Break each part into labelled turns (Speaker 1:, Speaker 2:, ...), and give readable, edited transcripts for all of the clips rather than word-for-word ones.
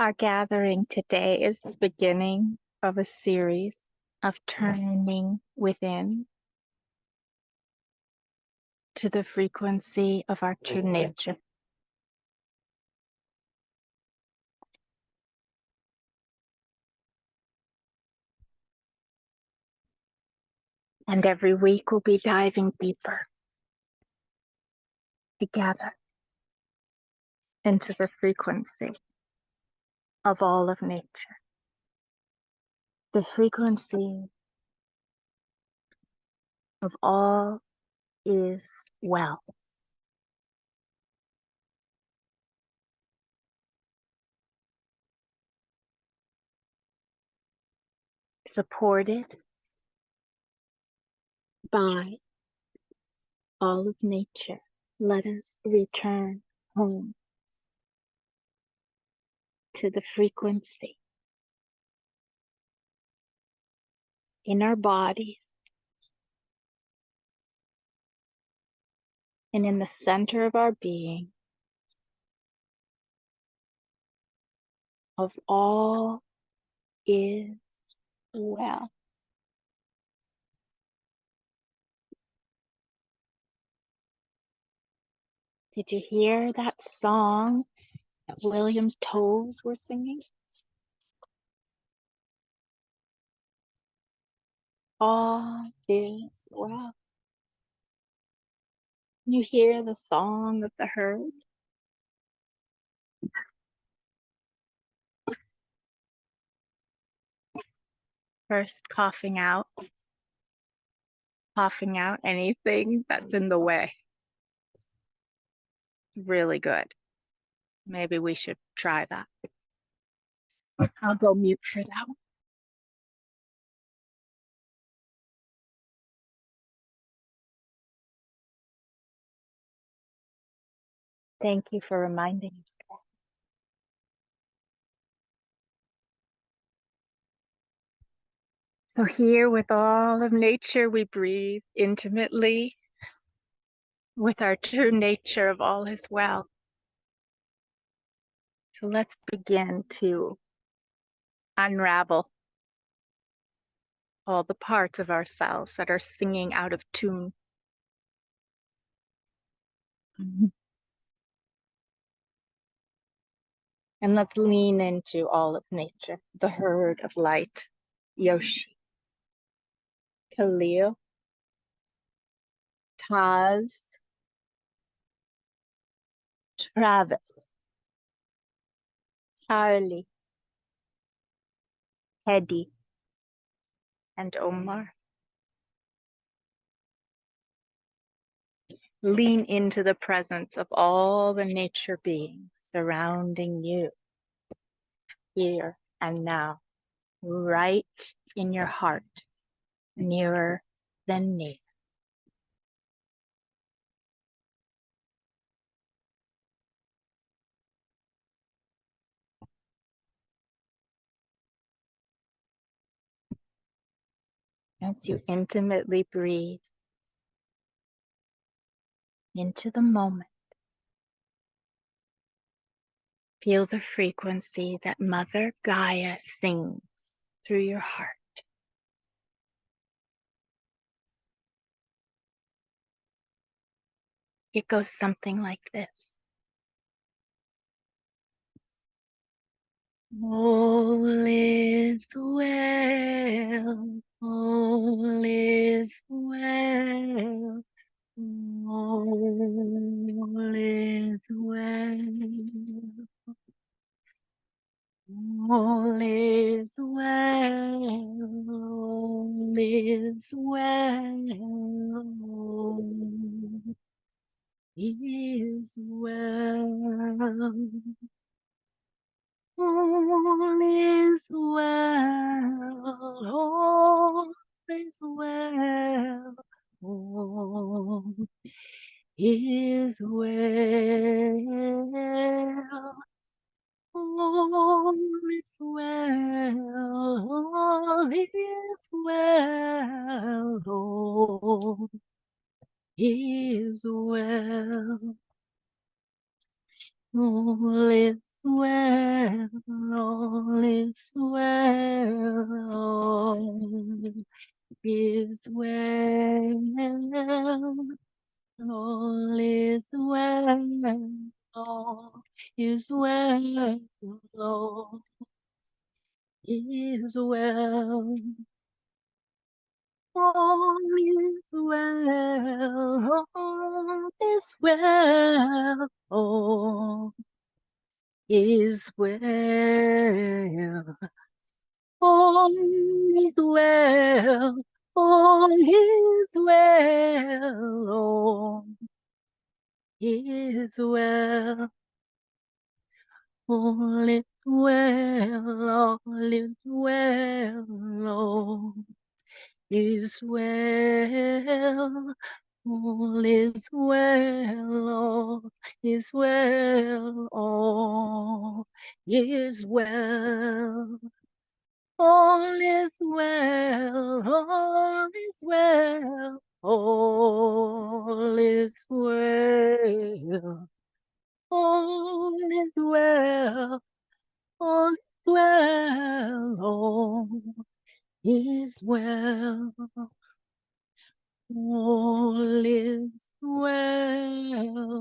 Speaker 1: Our gathering today is the beginning of a series of turning within to the frequency of our true nature. And every week we'll be diving deeper together into the frequency of all of nature. The frequency of all is well. Supported by all of nature, let us return home to the frequency in our bodies and in the center of our being of all is well. Did you hear that song that William's toes were singing? All is well. You hear the song of the herd? First coughing out anything that's in the way. Really good. Maybe we should try that. I'll go mute for now. Thank you for reminding us. So here with all of nature, we breathe intimately with our true nature of all is well. So let's begin to unravel all the parts of ourselves that are singing out of tune. And let's lean into all of nature, the herd of light, Yoshi, Khalil, Taz, Travis, Charlie, Teddy, and Omar. Lean into the presence of all the nature beings surrounding you, here and now, right in your heart, nearer than near. As you intimately breathe into the moment, feel the frequency that Mother Gaia sings through your heart. It goes something like this. All is well, all is well, all is well. All is well, all is well, all is well. All is well, all is well, all is well. All is well, all is well, all is well, all is well, all is well, all is well, all is well, all is well, all is well. All is well, all is well, all is well, all is well, all is well, all is well, all is well, all is well, all is well, all is well, all is well, all is well, all is well, all is well, all is well, all is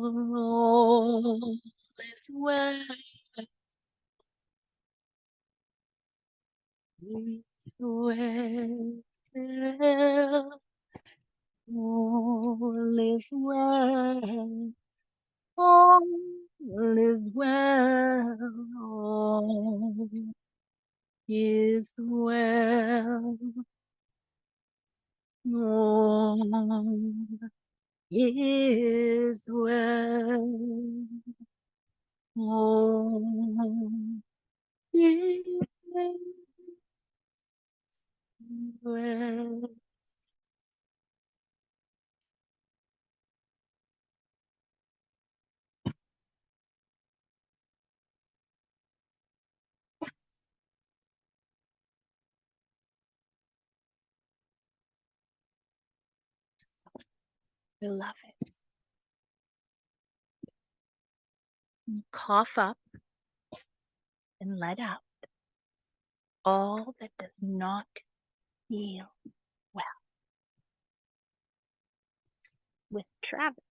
Speaker 1: well, all is well, all is well. All is well, all is well, is well, all is well, all is well, all is well, all is well, all is well. Beloved, cough up and let out all that does not feel well. With Travis,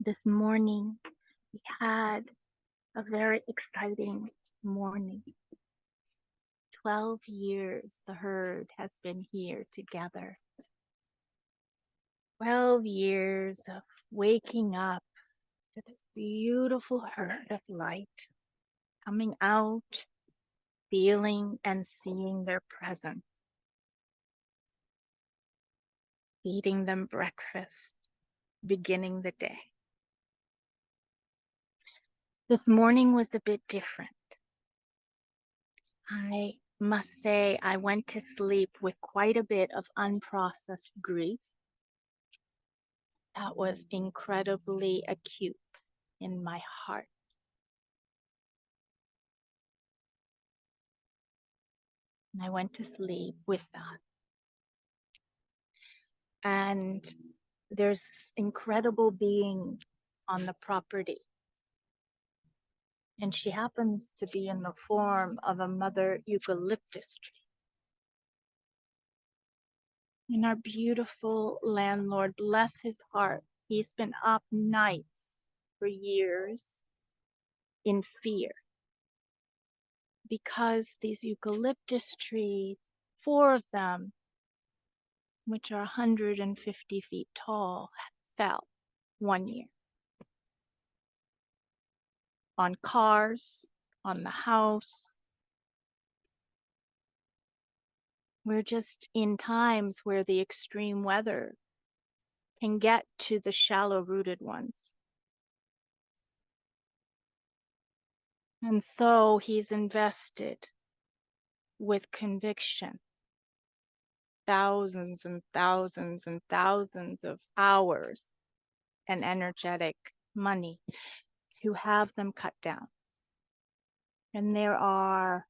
Speaker 1: this morning we had a very exciting morning. 12 years the herd has been here together. 12 years of waking up to this beautiful herd of light, coming out, feeling and seeing their presence, feeding them breakfast, beginning the day. This morning was a bit different. I must say I went to sleep with quite a bit of unprocessed grief that was incredibly acute in my heart. And I went to sleep with that. And there's this incredible being on the property. And she happens to be in the form of a mother eucalyptus tree. And our beautiful landlord, bless his heart, he's been up nights for years in fear because these eucalyptus trees, 4 of them, which are 150 feet tall, fell one year on cars, on the house. We're just in times where the extreme weather can get to the shallow-rooted ones. And so he's invested with conviction thousands and thousands and thousands of hours and energetic money to have them cut down. And there are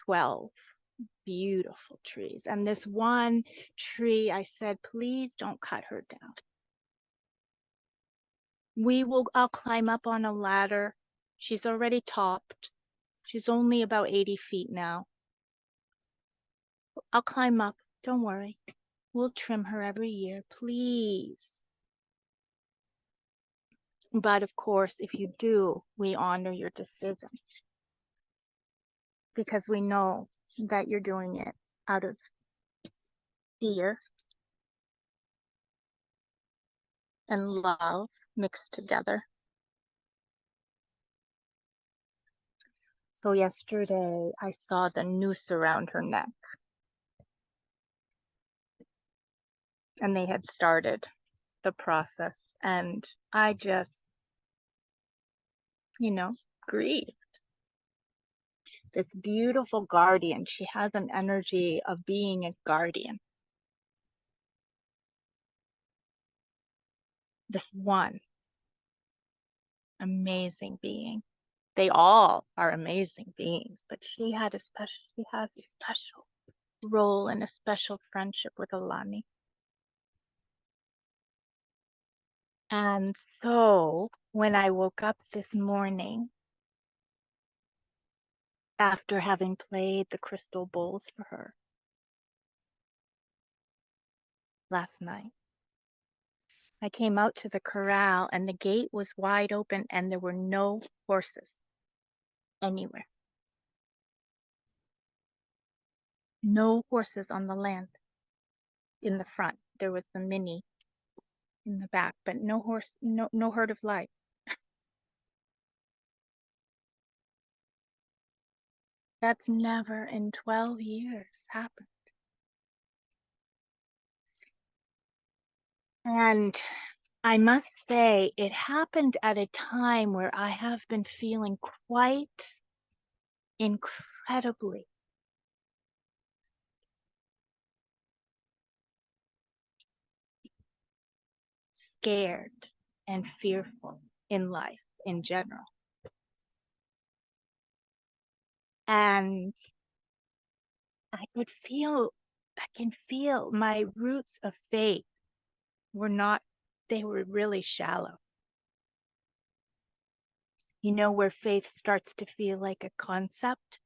Speaker 1: 12 beautiful trees. And this one tree, I said, please don't cut her down. I'll climb up on a ladder. She's already topped. She's only about 80 feet now. I'll climb up. Don't worry. We'll trim her every year, please. But of course, if you do, we honor your decision because we know that you're doing it out of fear and love mixed together. So yesterday I saw the noose around her neck and they had started the process, and I just, grieved. This beautiful guardian, she has an energy of being a guardian. This one amazing being. They all are amazing beings, but she has a special role and a special friendship with Alani. And so when I woke up this morning, after having played the crystal bowls for her last night, I came out to the corral and the gate was wide open and there were no horses anywhere. No horses on the land in the front. There was the mini in the back, but no horse, no herd of life. That's never in 12 years happened. And I must say, it happened at a time where I have been feeling quite incredibly scared and fearful in life in general. And I can feel my roots of faith they were really shallow. You know, where faith starts to feel like a concept.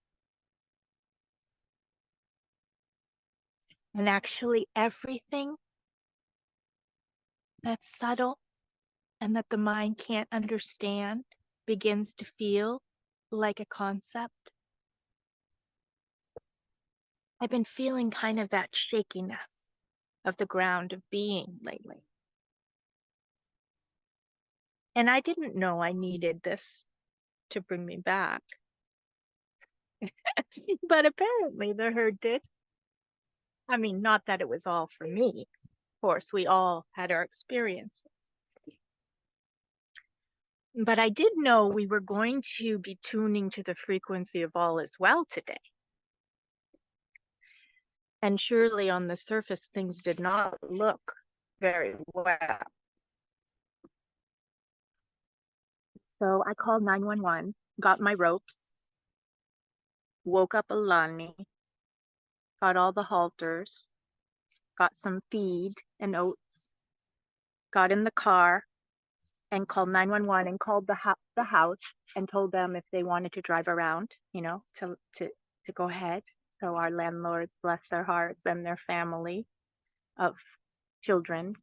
Speaker 1: And actually everything that's subtle and that the mind can't understand begins to feel like a concept. I've been feeling kind of that shakiness of the ground of being lately. And I didn't know I needed this to bring me back. But apparently the herd did. I mean, not that it was all for me. Of course, we all had our experiences. But I did know we were going to be tuning to the frequency of all is well today. And surely on the surface, things did not look very well. So I called 911, got my ropes, woke up Alani, got all the halters, got some feed and oats, got in the car and called 911 and called the house and told them if they wanted to drive around, to go ahead. So our landlords, bless their hearts, and their family of children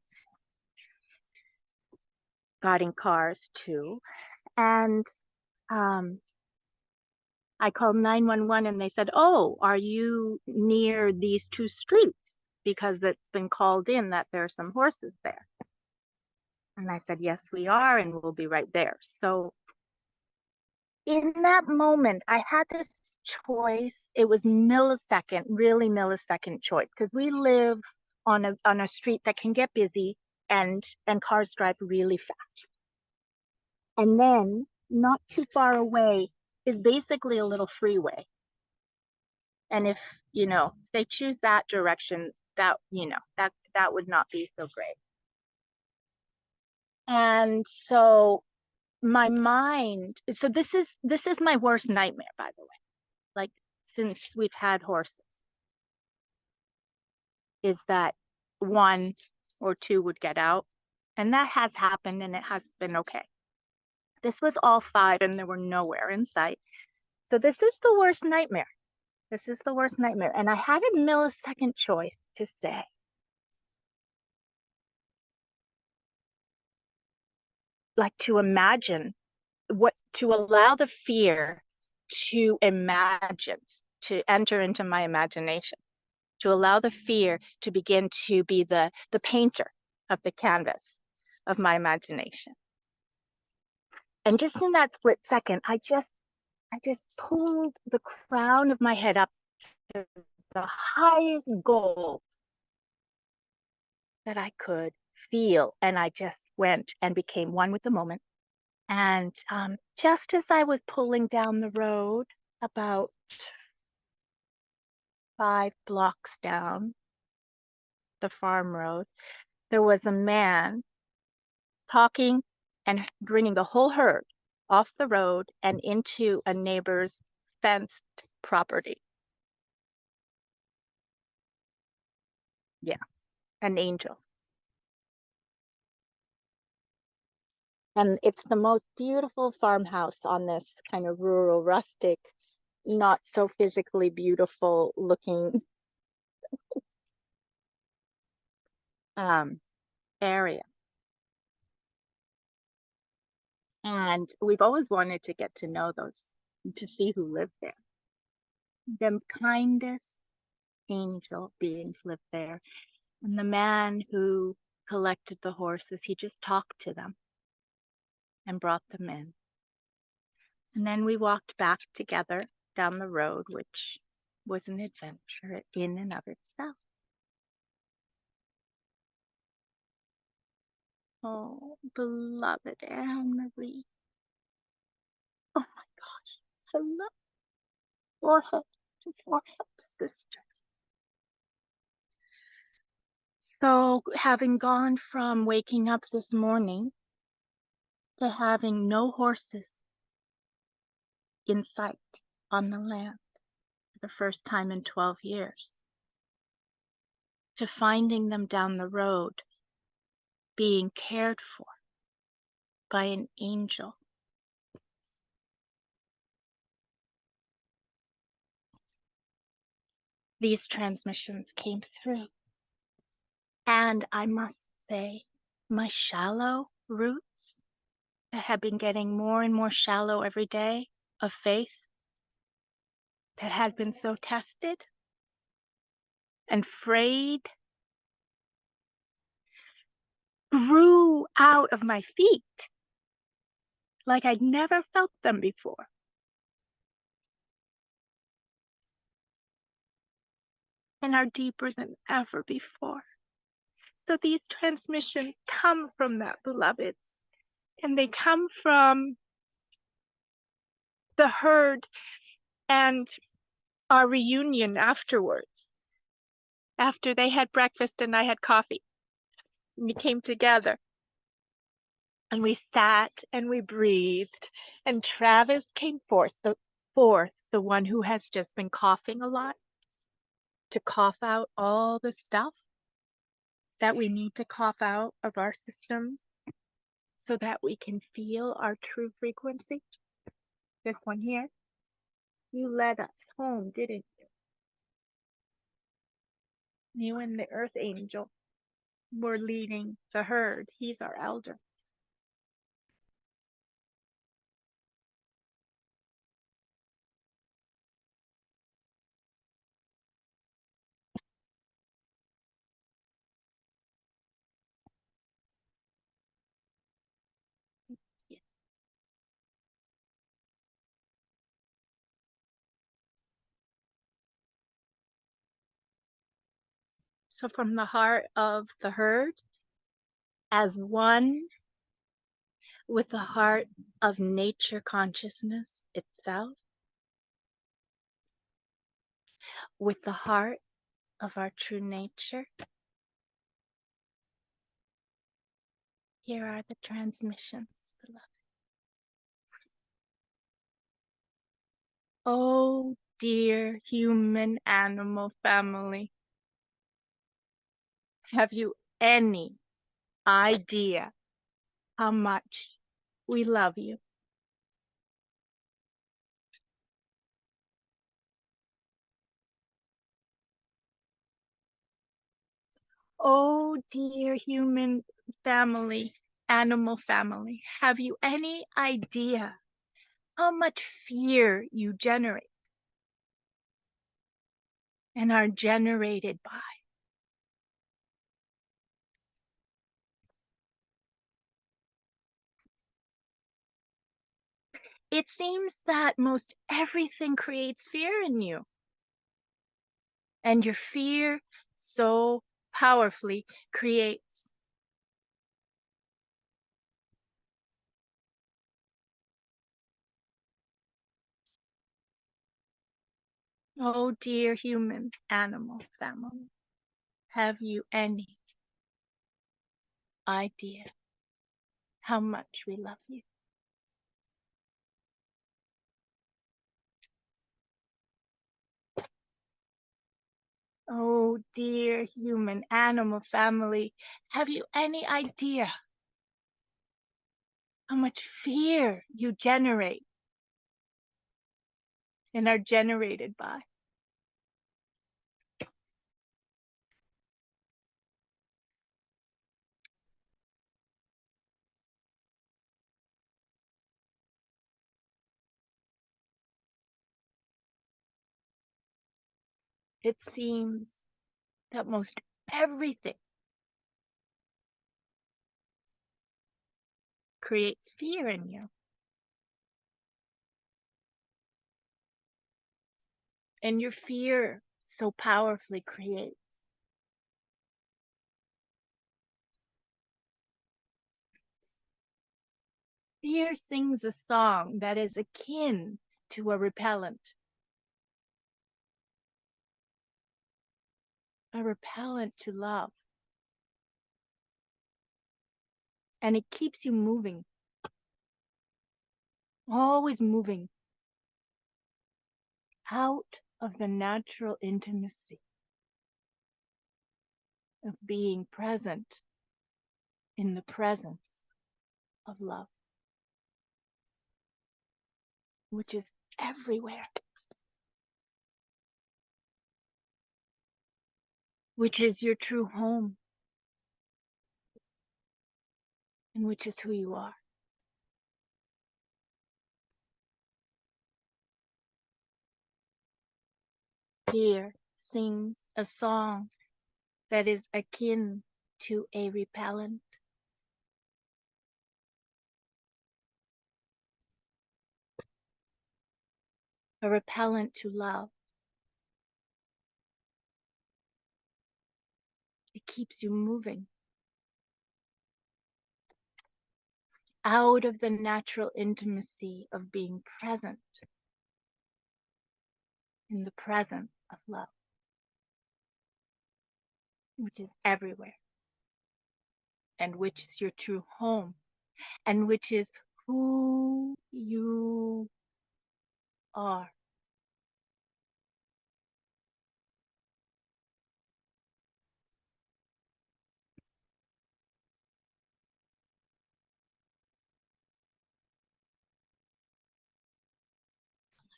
Speaker 1: got in cars too. And I called 911 and they said, oh, are you near these two streets? Because it's been called in that there are some horses there. And I said, yes, we are, and we'll be right there. So in that moment, I had this choice. It was really millisecond choice, because we live on a street that can get busy and cars drive really fast. And then not too far away is basically a little freeway. And if they choose that direction, that would not be so great. And so my mind, so this is my worst nightmare, by the way, like since we've had horses, is that one or two would get out, and that has happened and it has been okay. This was all five and there were nowhere in sight. So this is the worst nightmare. This is the worst nightmare. And I had a millisecond choice to say, like, to imagine to allow the fear to imagine, to enter into my imagination, to allow the fear to begin to be the painter of the canvas of my imagination. And just in that split second, I just pulled the crown of my head up to the highest goal that I could feel. And I just went and became one with the moment. And just as I was pulling down the road, about 5 blocks down the farm road, there was a man talking and bringing the whole herd off the road and into a neighbor's fenced property. Yeah, an angel. And it's the most beautiful farmhouse on this kind of rural, rustic, not so physically beautiful looking area. And we've always wanted to get to know those, to see who lived there. The kindest angel beings lived there. And the man who collected the horses, he just talked to them and brought them in. And then we walked back together down the road, which was an adventure in and of itself. Oh, beloved Anne-Marie. Oh my gosh. Hello. Forehead to forehead, sister. So, having gone from waking up this morning to having no horses in sight on the land for the first time in 12 years, to finding them down the road being cared for by an angel. These transmissions came through. And I must say, my shallow roots that have been getting more and more shallow every day of faith, that had been so tested and frayed, grew out of my feet like I'd never felt them before. And are deeper than ever before. So these transmissions come from that, beloveds. And they come from the herd and our reunion afterwards. After they had breakfast and I had coffee. And we came together. And we sat and we breathed. And Travis came forth, the one who has just been coughing a lot, to cough out all the stuff that we need to cough out of our systems so that we can feel our true frequency. This one here. You led us home, didn't you? You and the earth angel were leading the herd. He's our elder. So from the heart of the herd, as one with the heart of nature consciousness itself, with the heart of our true nature, here are the transmissions, beloved. Oh, dear human animal family, have you any idea how much we love you? Oh, dear human family, animal family, have you any idea how much fear you generate and are generated by? It seems that most everything creates fear in you, and your fear so powerfully creates. Oh, dear human animal family, have you any idea how much we love you? Oh, dear human animal family, have you any idea how much fear you generate and are generated by? It seems that most everything creates fear in you, and your fear so powerfully creates. Fear sings a song that is akin to a repellent to love, and it keeps you moving, always moving out of the natural intimacy of being present in the presence of love, which is everywhere, which is your true home, and which is who you are. Fear sings a song that is akin to a repellent, to love. It keeps you moving out of the natural intimacy of being present in the presence of love, which is everywhere, and which is your true home, and which is who you are.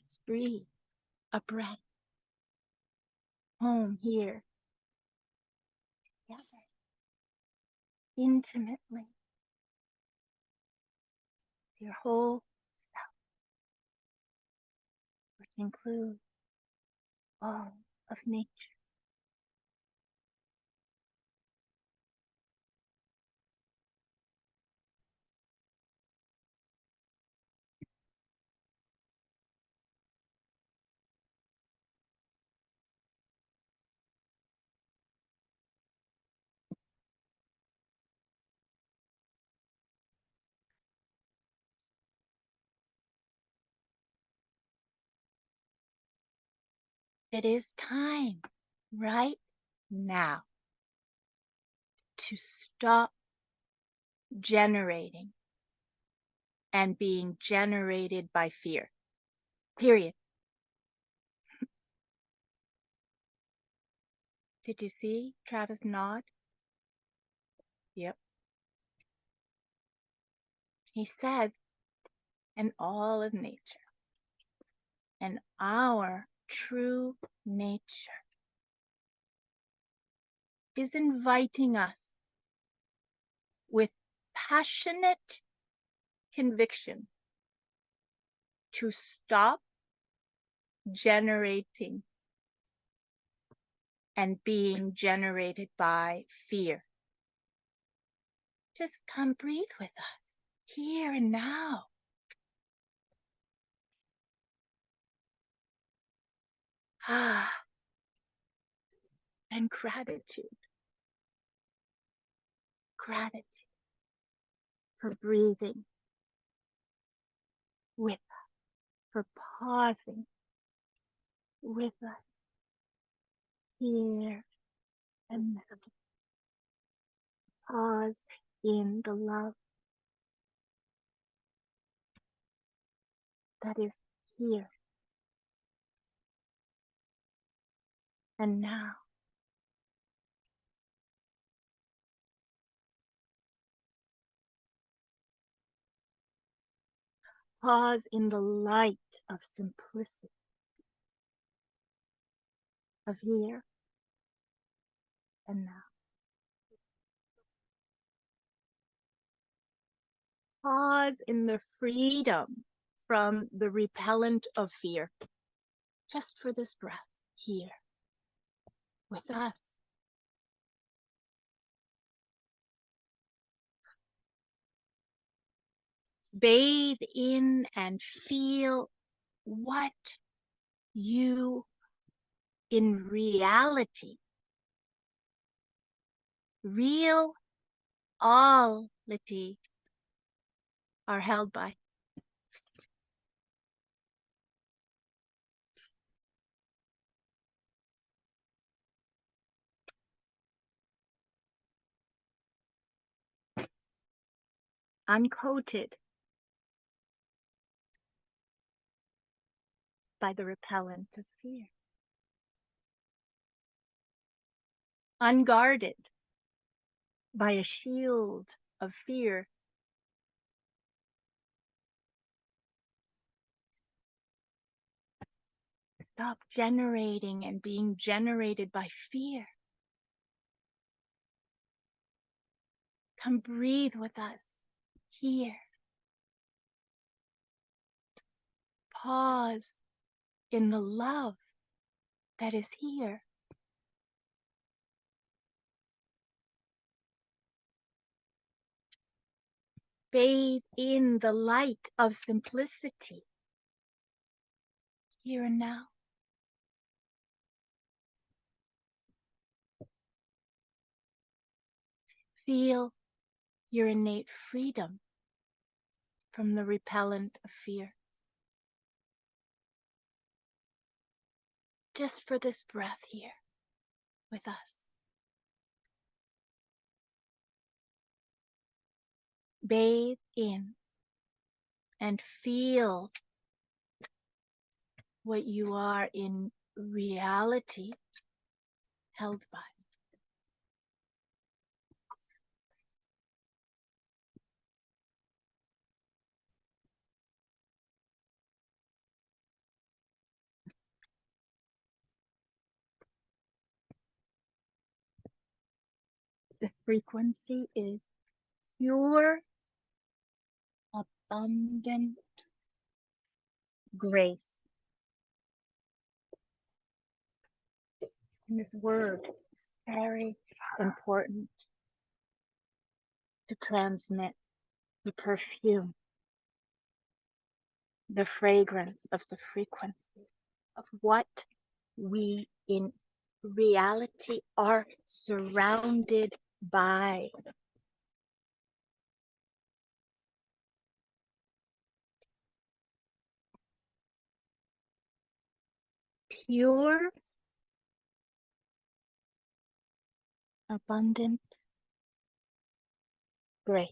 Speaker 1: Let's breathe a breath home here together, intimately, your whole self, which includes all of nature. It is time right now to stop generating and being generated by fear. Period. Did you see Travis nod? Yep. He says, and all of nature, and our true nature is inviting us with passionate conviction to stop generating and being generated by fear. Just come breathe with us here and now. And gratitude for breathing with us, for pausing with us here and now. Pause in the love that is here and now. Pause in the light of simplicity, of here and now. Pause in the freedom from the repellent of fear, just for this breath here with us. Bathe in and feel what you in reality, reality are held by. Uncoated by the repellent of fear. Unguarded by a shield of fear. Stop generating and being generated by fear. Come breathe with us here. Pause in the love that is here. Bathe in the light of simplicity here and now. Feel your innate freedom from the repellent of fear. Just for this breath here with us. Bathe in and feel what you are in reality held by. The frequency is pure, abundant grace. And this word is very important to transmit the perfume, the fragrance of the frequency of what we in reality are surrounded by. Pure, abundant grace.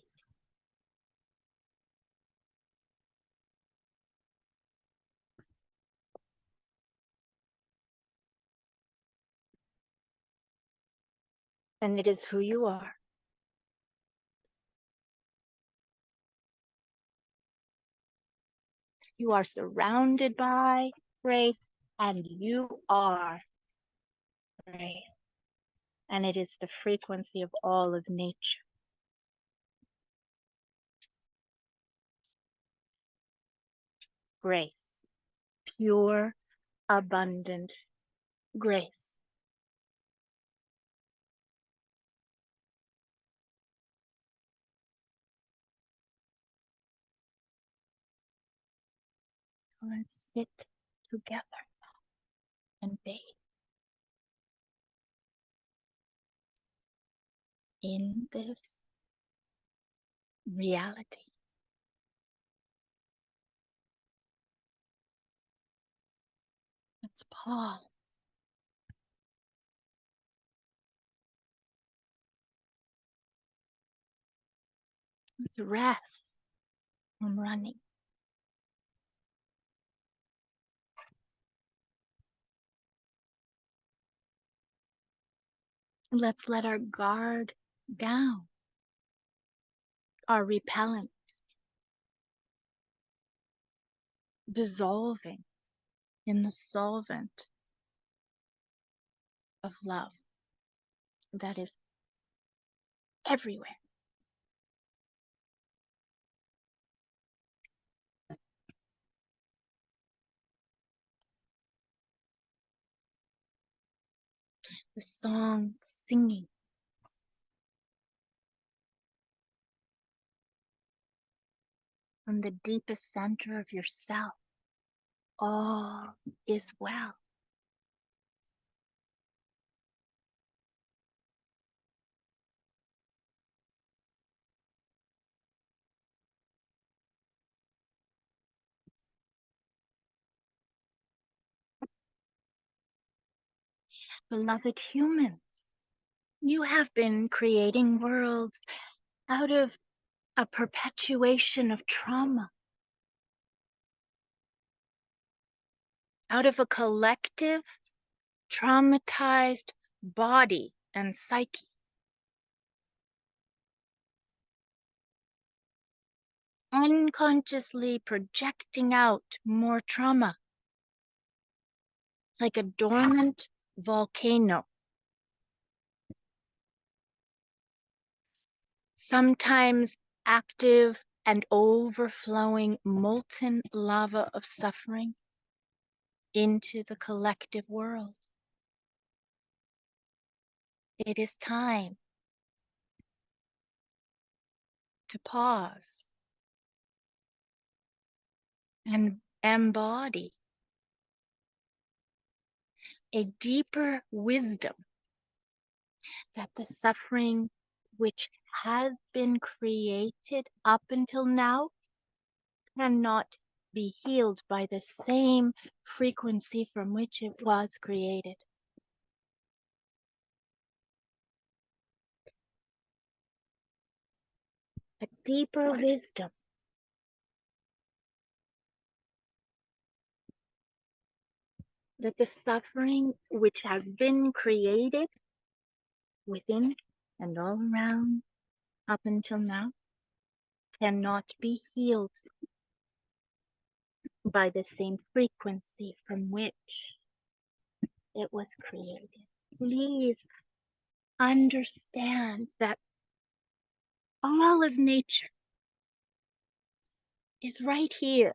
Speaker 1: And it is who you are. You are surrounded by grace, and you are grace. And it is the frequency of all of nature. Grace, pure, abundant grace. Let's sit together and bathe in this reality. Let's pause. Let's rest from running. Let's let our guard down, our repellent dissolving in the solvent of love that is everywhere. The song singing from the deepest center of yourself. All is well. Beloved humans, you have been creating worlds out of a perpetuation of trauma, out of a collective traumatized body and psyche. Unconsciously projecting out more trauma like a dormant volcano. Sometimes active and overflowing molten lava of suffering into the collective world. It is time to pause and embody a deeper wisdom that the suffering which has been created up until now cannot be healed by the same frequency from which it was created. A deeper wisdom that the suffering which has been created within and all around up until now cannot be healed by the same frequency from which it was created. Please understand that all of nature is right here,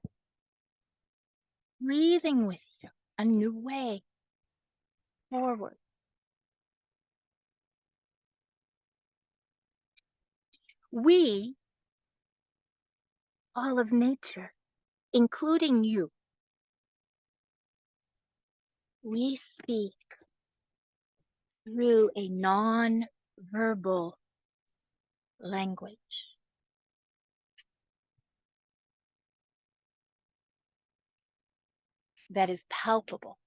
Speaker 1: breathing with you a new way forward. We, all of nature, including you, we speak through a non-verbal language. That is palpable,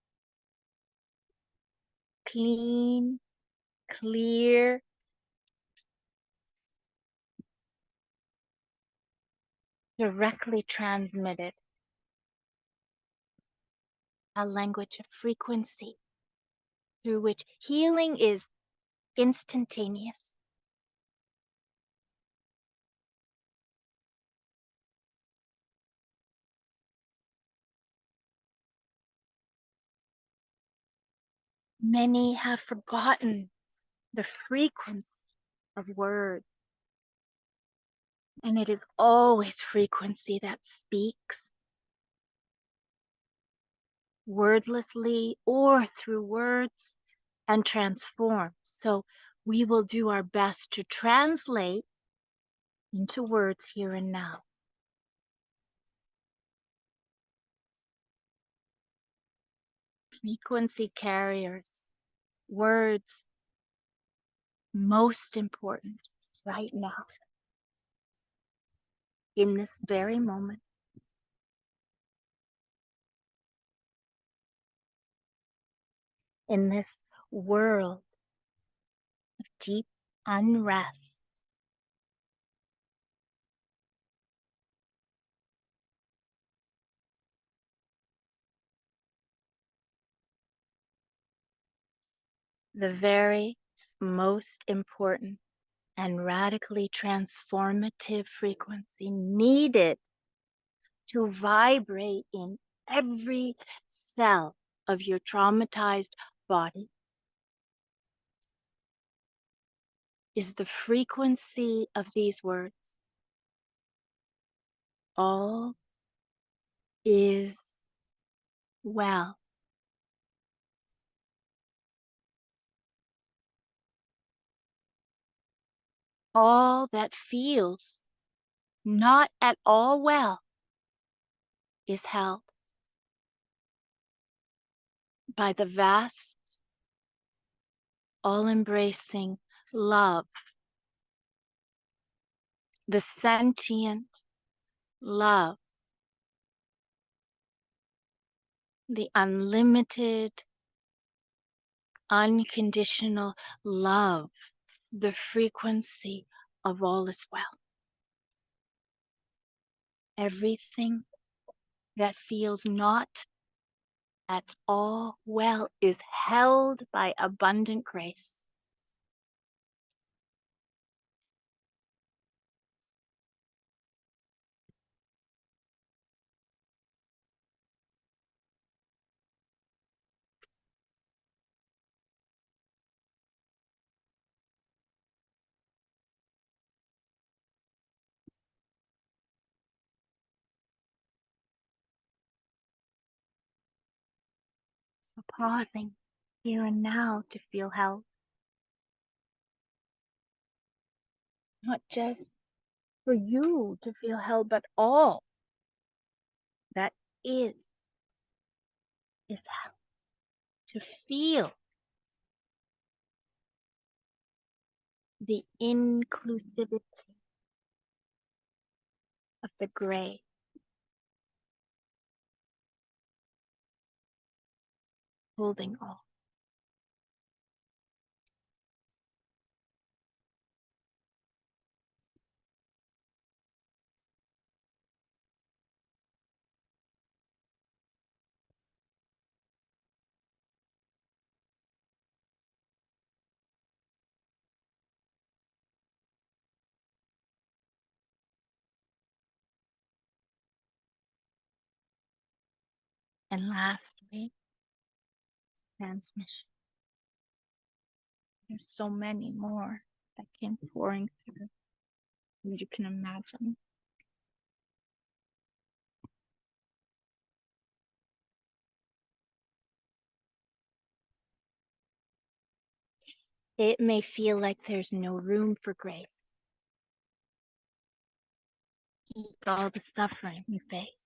Speaker 1: clean, clear, directly transmitted, a language of frequency through which healing is instantaneous. Many have forgotten the frequency of words, and it is always frequency that speaks, wordlessly or through words, and transforms. So we will do our best to translate into words here and now. Frequency carriers, words, most important right now, in this very moment. In this world of deep unrest, the very most important and radically transformative frequency needed to vibrate in every cell of your traumatized body is the frequency of these words. All is well. All that feels not at all well is held by the vast, all-embracing love, the sentient love, the unlimited, unconditional love, the frequency of all is well. Everything that feels not at all well is held by abundant grace. So pausing here and now to feel held. Not just for you to feel held, but all that is held. To feel the inclusivity of the gray, holding all. And lastly, transmission. There's so many more that came pouring through, as you can imagine. It may feel like there's no room for grace. Eat all the suffering you face.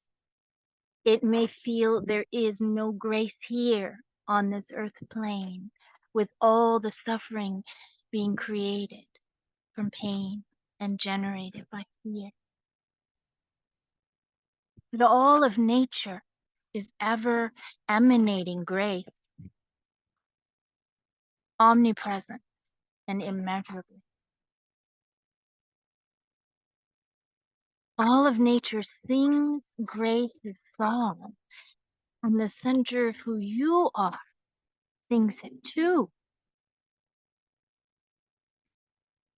Speaker 1: It may feel there is no grace here on this earth plane, with all the suffering being created from pain and generated by fear. But all of nature is ever emanating grace, omnipresent and immeasurably. All of nature sings grace's song, and the center of who you are sings it too.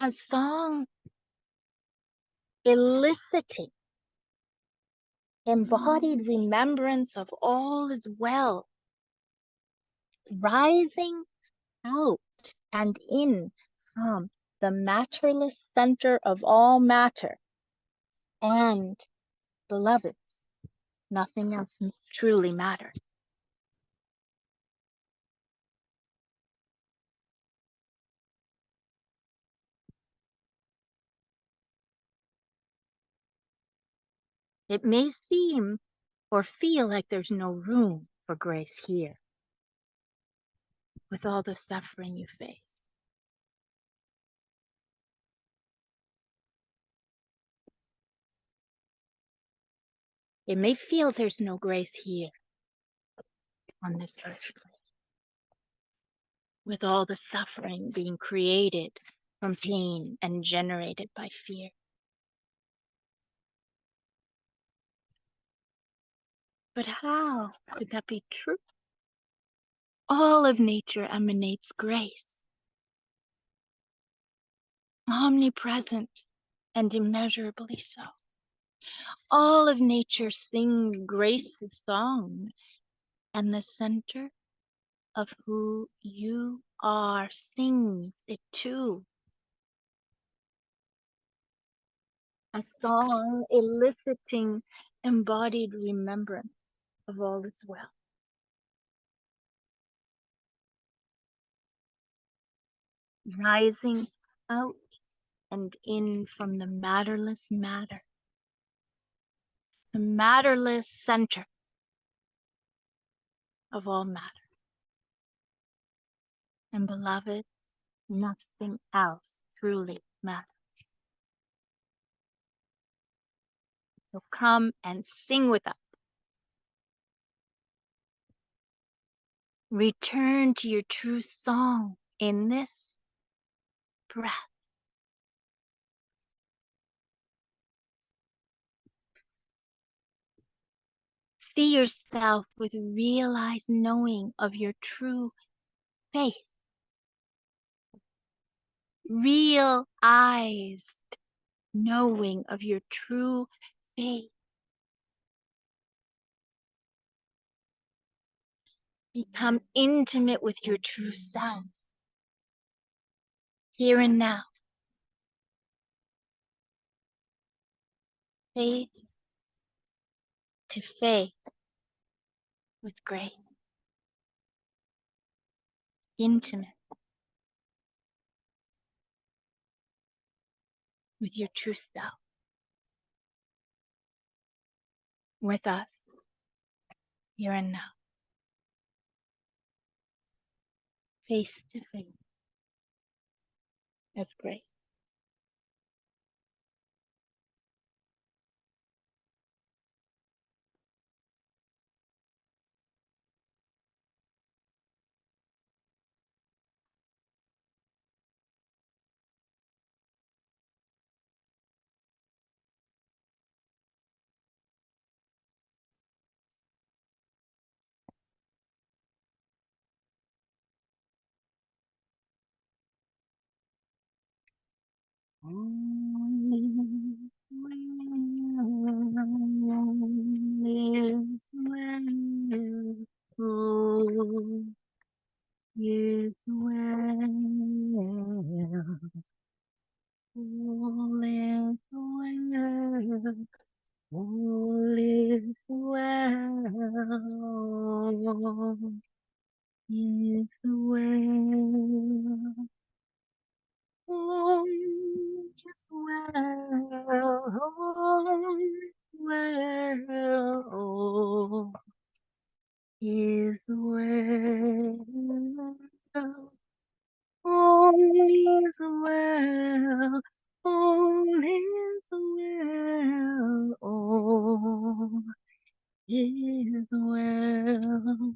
Speaker 1: A song eliciting embodied remembrance of all is well, rising out and in from the matterless center of all matter. And, beloveds, nothing else truly matters. It may seem or feel like there's no room for grace here, with all the suffering you face. It may feel there's no grace here on this earth plane, with all the suffering being created from pain and generated by fear. But how could that be true? All of nature emanates grace, omnipresent and immeasurably so. All of nature sings grace's song, and the center of who you are sings it too. A song eliciting embodied remembrance of all is well. Rising out and in from the matterless matter, the matterless center of all matter. And beloved, nothing else truly matters. So come and sing with us. Return to your true song in this breath. See yourself with realized knowing of your true faith. Realized knowing of your true faith. Become intimate with your true self. Here and now. Faith to faith with grace. Intimate with your true self. With us. Here and now. Face to face. That's great. All is well. Is well. All is well. All is well. All is well. All is well. All is well. All is well. All is well.